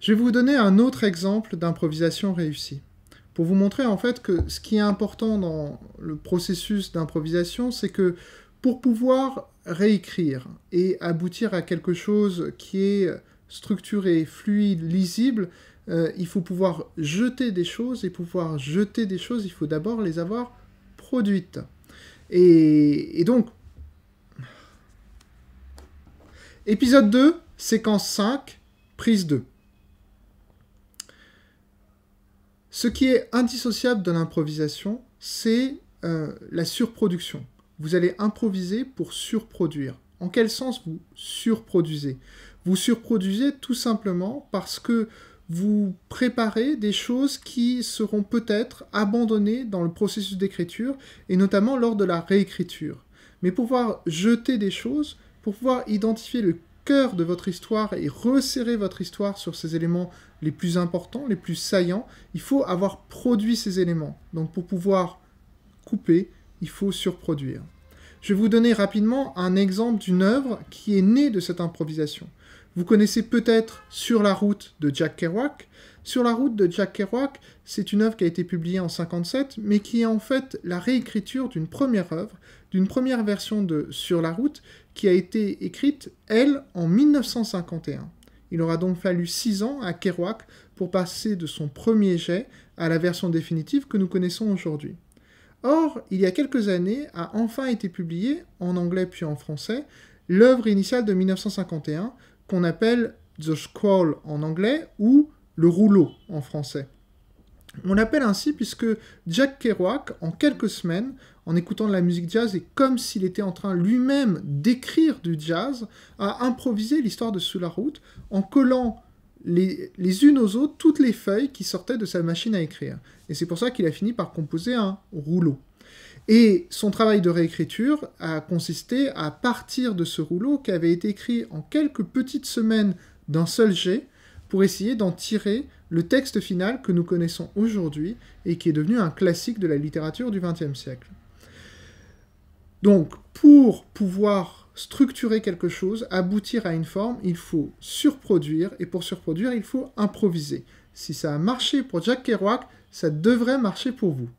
Je vais vous donner un autre exemple d'improvisation réussie, pour vous montrer en fait que ce qui est important dans le processus d'improvisation, c'est que pour pouvoir réécrire et aboutir à quelque chose qui est structuré, fluide, lisible, il faut pouvoir jeter des choses, et pour pouvoir jeter des choses, il faut d'abord les avoir produites. Et donc, épisode 2, séquence 5, prise 2. Ce qui est indissociable de l'improvisation, c'est la surproduction. Vous allez improviser pour surproduire. En quel sens vous surproduisez? Vous surproduisez tout simplement parce que vous préparez des choses qui seront peut-être abandonnées dans le processus d'écriture, et notamment lors de la réécriture. Mais pour pouvoir jeter des choses, pour pouvoir identifier le cœur de votre histoire et resserrer votre histoire sur ces éléments les plus importants, les plus saillants, il faut avoir produit ces éléments. Donc pour pouvoir couper, il faut surproduire. Je vais vous donner rapidement un exemple d'une œuvre qui est née de cette improvisation. Vous connaissez peut-être Sur la route de Jack Kerouac. Sur la route de Jack Kerouac, c'est une œuvre qui a été publiée en 1957, mais qui est en fait la réécriture d'une première œuvre, d'une première version de Sur la route, qui a été écrite, elle, en 1951. Il aura donc fallu 6 ans à Kerouac pour passer de son premier jet à la version définitive que nous connaissons aujourd'hui. Or, il y a quelques années, a enfin été publiée, en anglais puis en français, l'œuvre initiale de 1951, qu'on appelle The Scroll en anglais, ou le rouleau en français. On l'appelle ainsi puisque Jack Kerouac, en quelques semaines, en écoutant de la musique jazz et comme s'il était en train lui-même d'écrire du jazz, a improvisé l'histoire de Sur la route en collant les unes aux autres toutes les feuilles qui sortaient de sa machine à écrire. Et c'est pour ça qu'il a fini par composer un rouleau. Et son travail de réécriture a consisté à partir de ce rouleau qui avait été écrit en quelques petites semaines d'un seul jet, pour essayer d'en tirer le texte final que nous connaissons aujourd'hui et qui est devenu un classique de la littérature du XXe siècle. Donc, pour pouvoir structurer quelque chose, aboutir à une forme, il faut surproduire, et pour surproduire, il faut improviser. Si ça a marché pour Jack Kerouac, ça devrait marcher pour vous.